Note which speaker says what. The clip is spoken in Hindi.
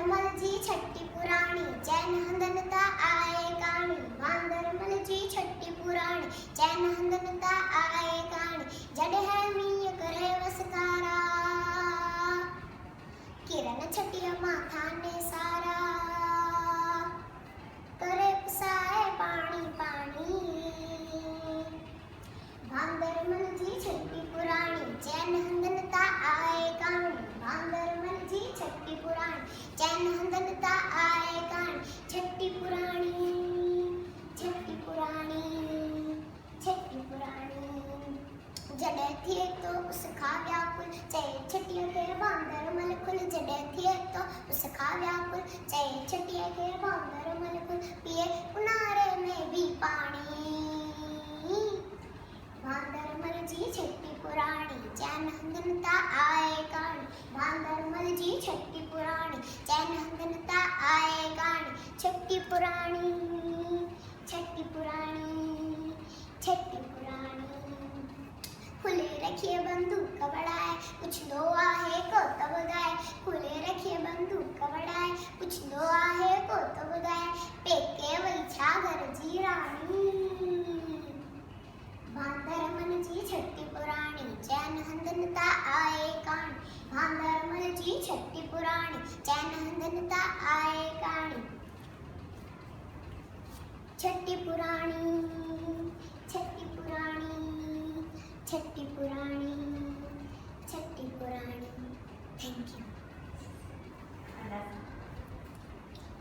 Speaker 1: भांदरमल जी छठी पुराणी चैन हंदनता आए काणी। भांदरमल जी छठी पुराणी चैन हंदनता आए काणी। जड़ है मीय करे वसकारा किरण छटिया माथा ने सारा करे पसाए पानी पानी। भांदरमल जी छठी पुराणी चैन हंदनता आए काणी। भांदरमल जी छठी पुराणी चैन हंदनता आए काणी। छठी पुराणी छठी पुराणी छठी पुराणी जड़े थिए तो उसका व्याकुल चाहे छटिया के भांदरमल खुल। जड़े थिए तो उसका व्याकुल चाहे छटिया के भांदरमल खुल। पिए उनारे में भी पानी। भांदरमल जी छठी पुराणी चैन हंदनता आए काणी। भांदरमल जी छठी पुराणी चैन हंदनता आए काणी। छठी पुराणी छठी पुराणी छठी पुराणी खुले रखिए बंदूक बढ़ाए कुछ दो आहे को तो बुधाए। खुले रखिए बंदूक बढ़ाए कुछ दो आहे को तो बुधाए। पेके वही छागर जी रानी। भांदरमल जी छठी पुराणी चैन हंदनता आए काणी। भांदरमल जी छठी पुराणी चैन हंदनता आए काणी। छठी पुराणी छठी पुराणी छठी पुराणी छठी पुराणी। Thank you.